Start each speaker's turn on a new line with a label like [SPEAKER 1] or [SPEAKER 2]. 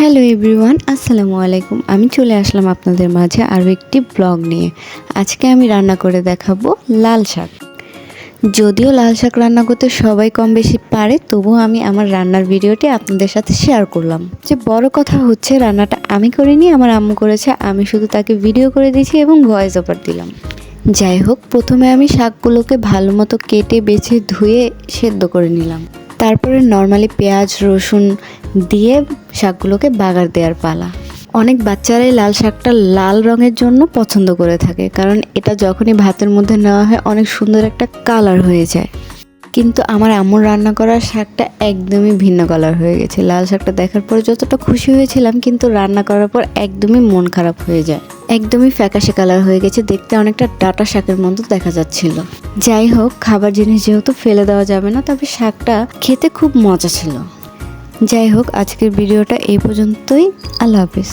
[SPEAKER 1] Hello everyone, আসসালামু আলাইকুম। আমি চলে আসলাম আপনাদের মাঝে আরও একটি ব্লগ নিয়ে। আজকে আমি রান্না করে দেখাবো লাল শাক। যদিও লাল শাক রান্না করতে সবাই কম বেশি পারে, তবুও আমি আমার রান্নার ভিডিওটি আপনাদের সাথে শেয়ার করলাম। যে বড় কথা হচ্ছে, রান্নাটা আমি করিনি, আমার আম্মু করেছে। আমি শুধু তাকে ভিডিও করে দিয়েছি এবং ভয়েস ওভার দিলাম। যাই হোক, প্রথমে আমি শাকগুলোকে ভালো মতো কেটে বেছে ধুয়ে সেদ্ধ করে নিলাম। তারপরে নর্মালি পেঁয়াজ রসুন দিয়ে শাকগুলোকে বাগার দেওয়ার পালা। অনেক বাচ্চারাই লাল শাকটা লাল রঙের জন্য পছন্দ করে থাকে, কারণ এটা যখনই ভাতের মধ্যে নেওয়া হয় অনেক সুন্দর একটা কালার হয়ে যায়। কিন্তু আমার আম্মুর রান্না করা শাকটা একদমই ভিন্ন কালার হয়ে গেছে। লাল শাকটা দেখার পর যতটা খুশি হয়েছিলাম, কিন্তু রান্না করার পর একদমই মন খারাপ হয়ে যায়। একদমই ফ্যাকাশে কালার হয়ে গেছে, দেখতে অনেকটা ডাঁটা শাকের মতো দেখা যাচ্ছিল। যাই হোক, খাবার জিনিস যেহেতু ফেলে দেওয়া যাবে না, তবে শাকটা খেতে খুব মজা ছিল। যাই হোক, আজকের ভিডিওটা এই পর্যন্তই। আল্লাহ হাফিজ।